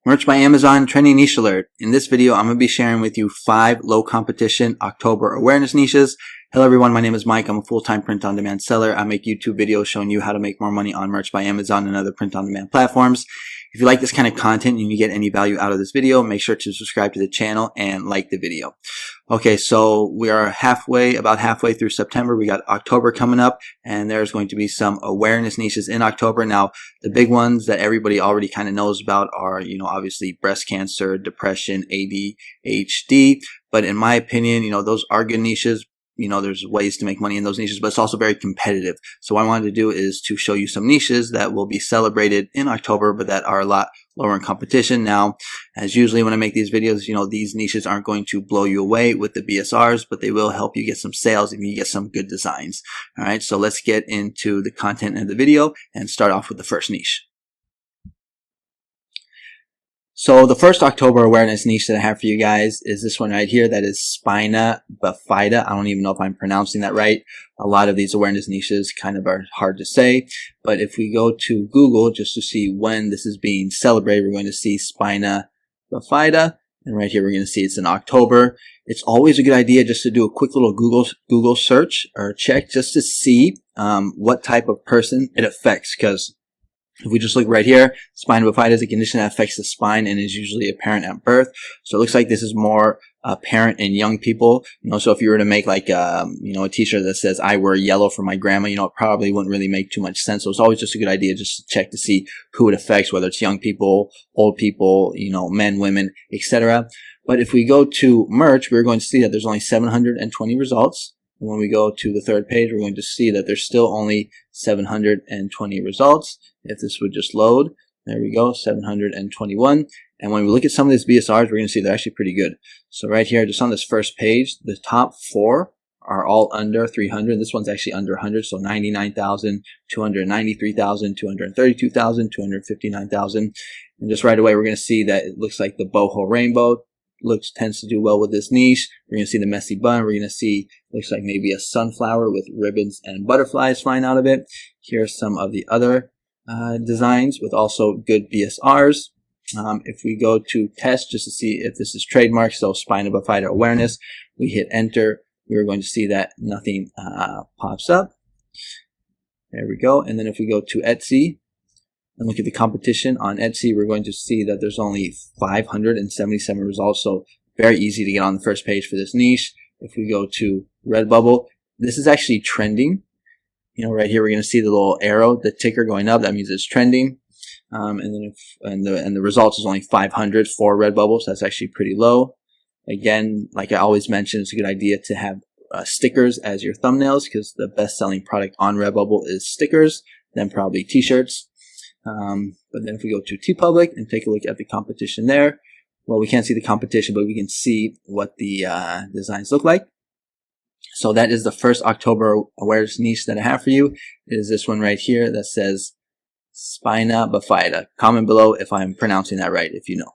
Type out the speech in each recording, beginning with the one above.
Merch by Amazon trending niche alert. In this video, I'm going to be sharing with you 5 low competition October awareness niches. Hello everyone, my name is Mike. I'm a full-time print-on-demand seller. I make YouTube videos showing you how to make more money on Merch by Amazon and other print-on-demand platforms. If you like this kind of content and you get any value out of this video, make sure to subscribe to the channel and like the video. Okay, so we are about halfway through September. We got October coming up, and there's going to be some awareness niches in October. Now, the big ones that everybody already kind of knows about are, obviously breast cancer, depression, ADHD. But in my opinion, those are good niches. There's ways to make money in those niches, but it's also very competitive. So what I wanted to do is to show you some niches that will be celebrated in October, but that are a lot lower in competition. Now, as usually when I make these videos, these niches aren't going to blow you away with the BSRs, but they will help you get some sales if you get some good designs. All right, so let's get into the content of the video and start off with the first niche. So the first October awareness niche that I have for you guys is this one right here. That is Spina bifida. I don't even know if I'm pronouncing that right. A lot of these awareness niches kind of are hard to say. But if we go to Google just to see when this is being celebrated, we're going to see Spina bifida. And right here we're going to see it's in October. It's always a good idea just to do a quick little Google search or check just to see what type of person it affects, because if we just look right here, spina bifida is a condition that affects the spine and is usually apparent at birth. So it looks like this is more apparent in young people. So if you were to make like a t-shirt that says "I wear yellow for my grandma," it probably wouldn't really make too much sense. So it's always just a good idea just to check to see who it affects, whether it's young people, old people, men, women, etc. But if we go to merch, we're going to see that there's only 720 results. And when we go to the third page, we're going to see that there's still only 720 results. If this would just load, there we go, 721. And when we look at some of these BSRs, we're going to see they're actually pretty good. So right here, just on this first page, the top 4 are all under 300. This one's actually under 100, so 99,000, 293,000, 232,000, 259,000. And just right away, we're going to see that it looks like the boho rainbow tends to do well with this niche. We're going to see the messy bun. We're going to see, looks like maybe a sunflower with ribbons and butterflies flying out of it. Here's some of the other designs with also good BSRs. If we go to test just to see if this is trademarked, so spina bifida awareness, we hit enter. We're going to see that nothing pops up. There we go. And then if we go to Etsy and look at the competition on Etsy, we're going to see that there's only 577 results. So very easy to get on the first page for this niche. If we go to Redbubble, this is actually trending. Right here we're going to see the little arrow, the ticker going up. That means it's trending. And then the results is only 500 for Redbubble, so that's actually pretty low. Again, like I always mention, it's a good idea to have stickers as your thumbnails, because the best-selling product on Redbubble is stickers, then probably t-shirts. But then if we go to TeePublic and take a look at the competition there, well, we can't see the competition, but we can see what the designs look like. So that is the first October awareness niche that I have for you. It is this one right here that says Spina bifida. Comment below if I'm pronouncing that right, if you know.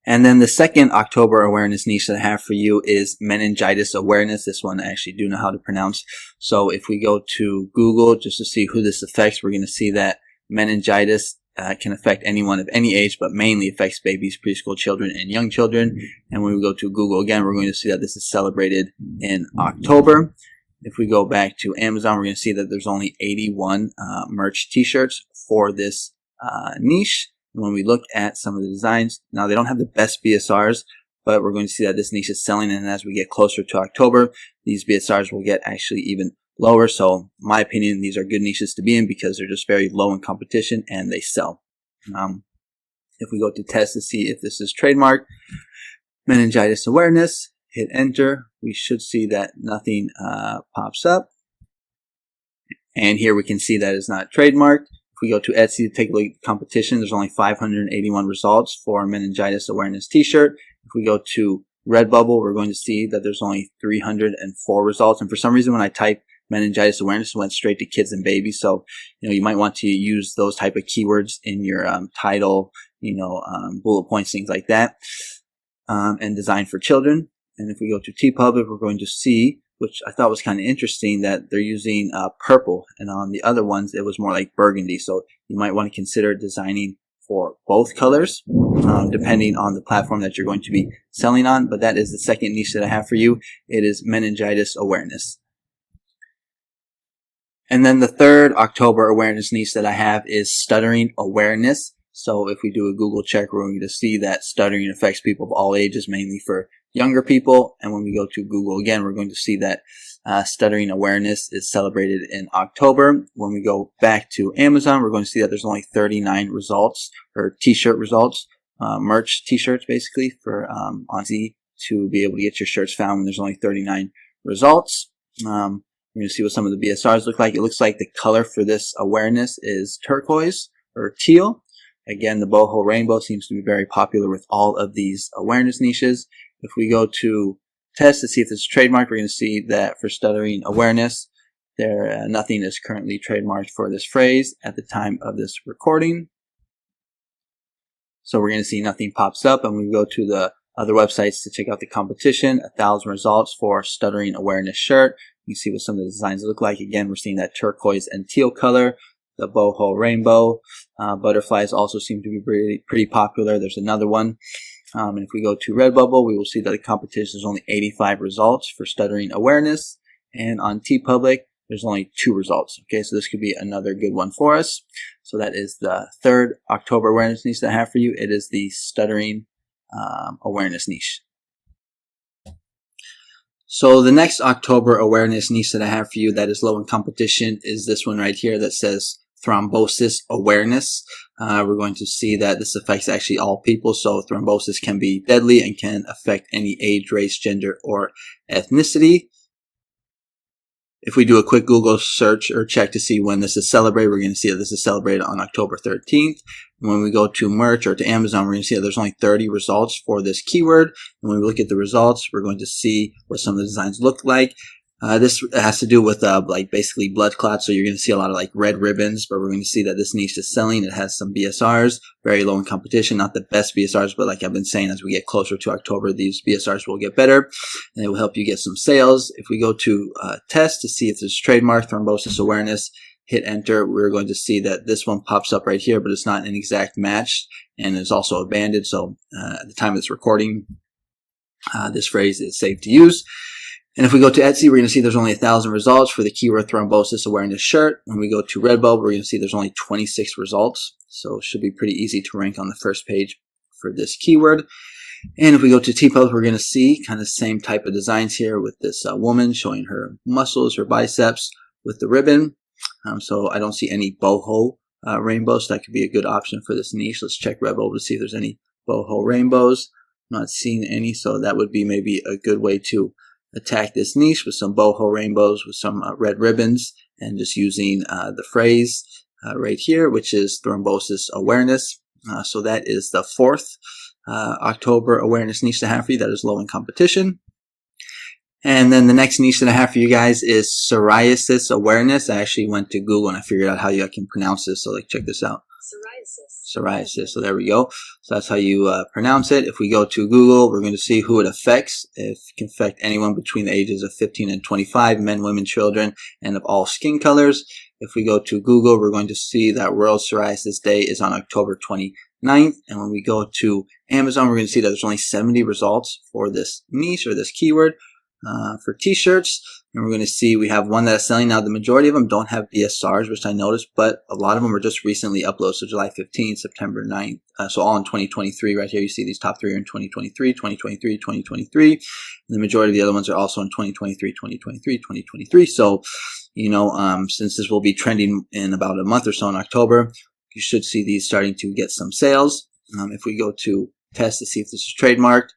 And then the second October awareness niche that I have for you is meningitis awareness. This one I actually do know how to pronounce. So if we go to Google just to see who this affects, we're going to see that meningitis can affect anyone of any age, but mainly affects babies, preschool children, and young children. And when we go to Google again, we're going to see that this is celebrated in October. If we go back to Amazon, we're going to see that there's only 81 merch t-shirts for this niche. When we look at some of the designs, now they don't have the best BSRs, but we're going to see that this niche is selling, and as we get closer to October, these BSRs will get actually even lower. So in my opinion, these are good niches to be in because they're just very low in competition and they sell. If we go to test to see if this is trademarked, meningitis awareness, hit enter, we should see that nothing pops up. And here we can see that it's not trademarked. If we go to Etsy to take a look at the competition, there's only 581 results for meningitis awareness t-shirt. If we go to Redbubble, we're going to see that there's only 304 results. And for some reason, when I type meningitis awareness, it went straight to kids and babies. So, you might want to use those type of keywords in your title, bullet points, things like that, and design for children. And if we go to TeePublic, we're going to see which I thought was kind of interesting that they're using purple, and on the other ones it was more like burgundy. So you might want to consider designing for both colors, depending on the platform that you're going to be selling on. But that is the second niche that I have for you. It is meningitis awareness. And then the third October awareness niche that I have is stuttering awareness. So if we do a Google check, we're going to see that stuttering affects people of all ages, mainly for younger people. And when we go to Google again, we're going to see that stuttering awareness is celebrated in October. When we go back to Amazon, we're going to see that there's only 39 results, or t-shirt results, merch t-shirts basically, for on Etsy to be able to get your shirts found when there's only 39 results. We're going to see what some of the BSRs look like. It looks like the color for this awareness is turquoise or teal. Again, the boho rainbow seems to be very popular with all of these awareness niches. If we go to test to see if this is trademarked, we're going to see that for stuttering awareness, nothing is currently trademarked for this phrase at the time of this recording. So we're going to see nothing pops up, and we go to the other websites to check out the competition. 1,000 results for stuttering awareness shirt. You can see what some of the designs look like. Again, we're seeing that turquoise and teal color. The boho rainbow. Butterflies also seem to be pretty popular. There's another one. And if we go to Redbubble, we will see that the competition is only 85 results for stuttering awareness. And on TeePublic, there's only 2 results. Okay, so this could be another good one for us. So that is the third October awareness niche that I have for you. It is the stuttering awareness niche. So the next October awareness niche that I have for you that is low in competition is this one right here that says thrombosis awareness. We're going to see that this affects actually all people. So thrombosis can be deadly and can affect any age, race, gender, or ethnicity. If we do a quick Google search or check to see when this is celebrated, we're going to see that this is celebrated on October 13th. And when we go to merch or to Amazon, we're going to see that there's only 30 results for this keyword. And when we look at the results, we're going to see what some of the designs look like. This has to do with like basically blood clots, so you're going to see a lot of like red ribbons, but we're going to see that this niche is selling. It has some BSRs, very low in competition, not the best BSRs, but like I've been saying, as we get closer to October, these BSRs will get better, and it will help you get some sales. If we go to test to see if there's trademark thrombosis awareness, hit enter, we're going to see that this one pops up right here, but it's not an exact match, and is also abandoned, so at the time of this recording, this phrase is safe to use. And if we go to Etsy, we're going to see there's only 1,000 results for the keyword thrombosis awareness shirt. When we go to Redbubble, we're going to see there's only 26 results. So it should be pretty easy to rank on the first page for this keyword. And if we go to TeePublic, we're going to see kind of the same type of designs here with this woman showing her muscles, her biceps with the ribbon. So I don't see any boho rainbows. So that could be a good option for this niche. Let's check Redbubble to see if there's any boho rainbows. I'm not seeing any, so that would be maybe a good way to attack this niche with some boho rainbows with some red ribbons, and just using the phrase right here, which is thrombosis awareness. So that is the fourth October awareness niche to have for you that is low in competition. And then the next niche that I have for you guys is psoriasis awareness. I actually went to Google and I figured out how I can pronounce this. So like, check this out. Psoriasis. So there we go. So that's how you pronounce it. If we go to Google, we're going to see who it affects. It can affect anyone between the ages of 15 and 25, men, women, children, and of all skin colors. If we go to Google, we're going to see that World Psoriasis Day is on October 29th. And when we go to Amazon, we're going to see that there's only 70 results for this niche or this keyword for t-shirts. And we're going to see we have one that is selling now. The majority of them don't have BSRs, which I noticed, but a lot of them were just recently uploaded. So July 15th, September 9th. So all in 2023. Right here, you see these top 3 are in 2023, 2023, 2023. And the majority of the other ones are also in 2023, 2023, 2023. So, you know, since this will be trending in about a month or so in October, you should see these starting to get some sales. If we go to test to see if this is trademarked,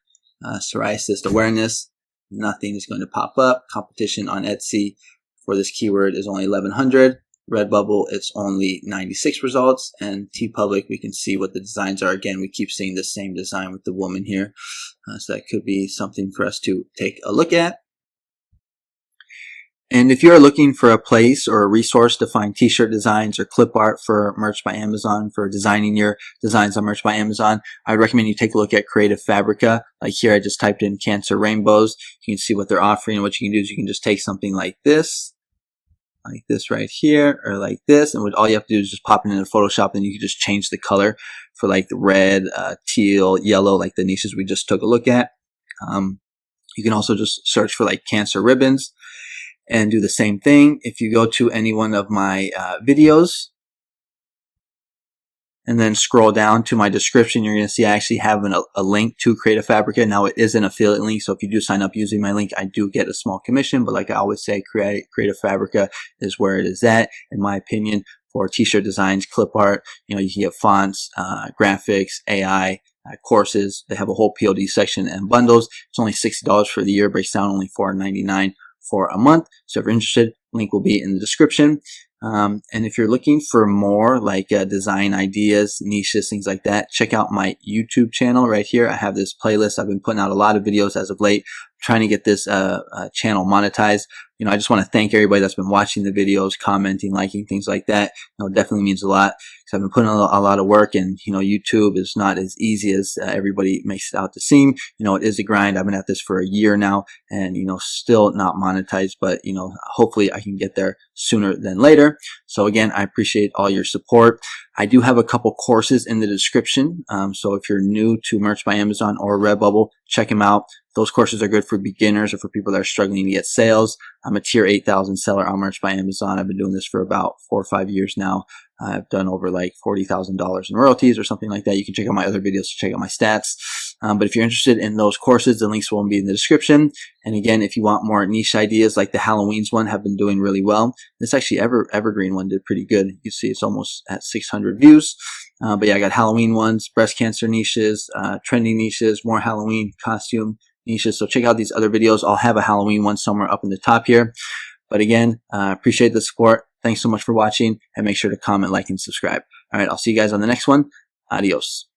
psoriasis awareness, nothing is going to pop up. Competition on Etsy for this keyword is only 1,100. Redbubble, it's only 96 results. And TeePublic, we can see what the designs are. Again, we keep seeing the same design with the woman here. So that could be something for us to take a look at. And if you're looking for a place or a resource to find t-shirt designs or clip art for Merch by Amazon, for designing your designs on Merch by Amazon, I recommend you take a look at Creative Fabrica. Like here, I just typed in Cancer Rainbows. You can see what they're offering. And what you can do is you can just take something like this right here, or like this, and what all you have to do is just pop it into Photoshop, and you can just change the color for like the red, teal, yellow, like the niches we just took a look at. You can also just search for like cancer ribbons and do the same thing. If you go to any one of my videos and then scroll down to my description, you're going to see I actually have a link to Creative Fabrica. Now, it is an affiliate link, so if you do sign up using my link, I do get a small commission, but like I always say, Creative Fabrica is where it is at, in my opinion, for t-shirt designs, clip art. You know, you can get fonts, graphics, AI, courses. They have a whole POD section and bundles. It's only $60 for the year, breaks down only $4.99 for a month. So if you're interested, link will be in the description. And if you're looking for more like design ideas, niches, things like that, check out my YouTube channel right here. I have this playlist. I've been putting out a lot of videos as of late, trying to get this channel monetized. You know, I just want to thank everybody that's been watching the videos, commenting, liking, things like that. You know, it definitely means a lot, because I've been putting a lot of work, and you know, YouTube is not as easy as everybody makes it out to seem. You know, it is a grind. I've been at this for a year now, and you know, still not monetized, but you know, hopefully I can get there sooner than later. So again, I appreciate all your support. I do have a couple courses in the description. So if you're new to Merch by Amazon or Redbubble, check them out. Those courses are good for beginners or for people that are struggling to get sales. I'm a tier 8,000 seller on Merch by Amazon. I've been doing this for about 4 or 5 years now. I've done over like $40,000 in royalties or something like that. You can check out my other videos to check out my stats. But if you're interested in those courses, the links will be in the description. And again, if you want more niche ideas, like the Halloween's one have been doing really well. This actually Evergreen one did pretty good. You see it's almost at 600 views. But yeah, I got Halloween ones, breast cancer niches, trending niches, more Halloween costume niches. So check out these other videos. I'll have a Halloween one somewhere up in the top here. But again, appreciate the support. Thanks so much for watching, and make sure to comment, like, and subscribe. All right, I'll see you guys on the next one. Adios.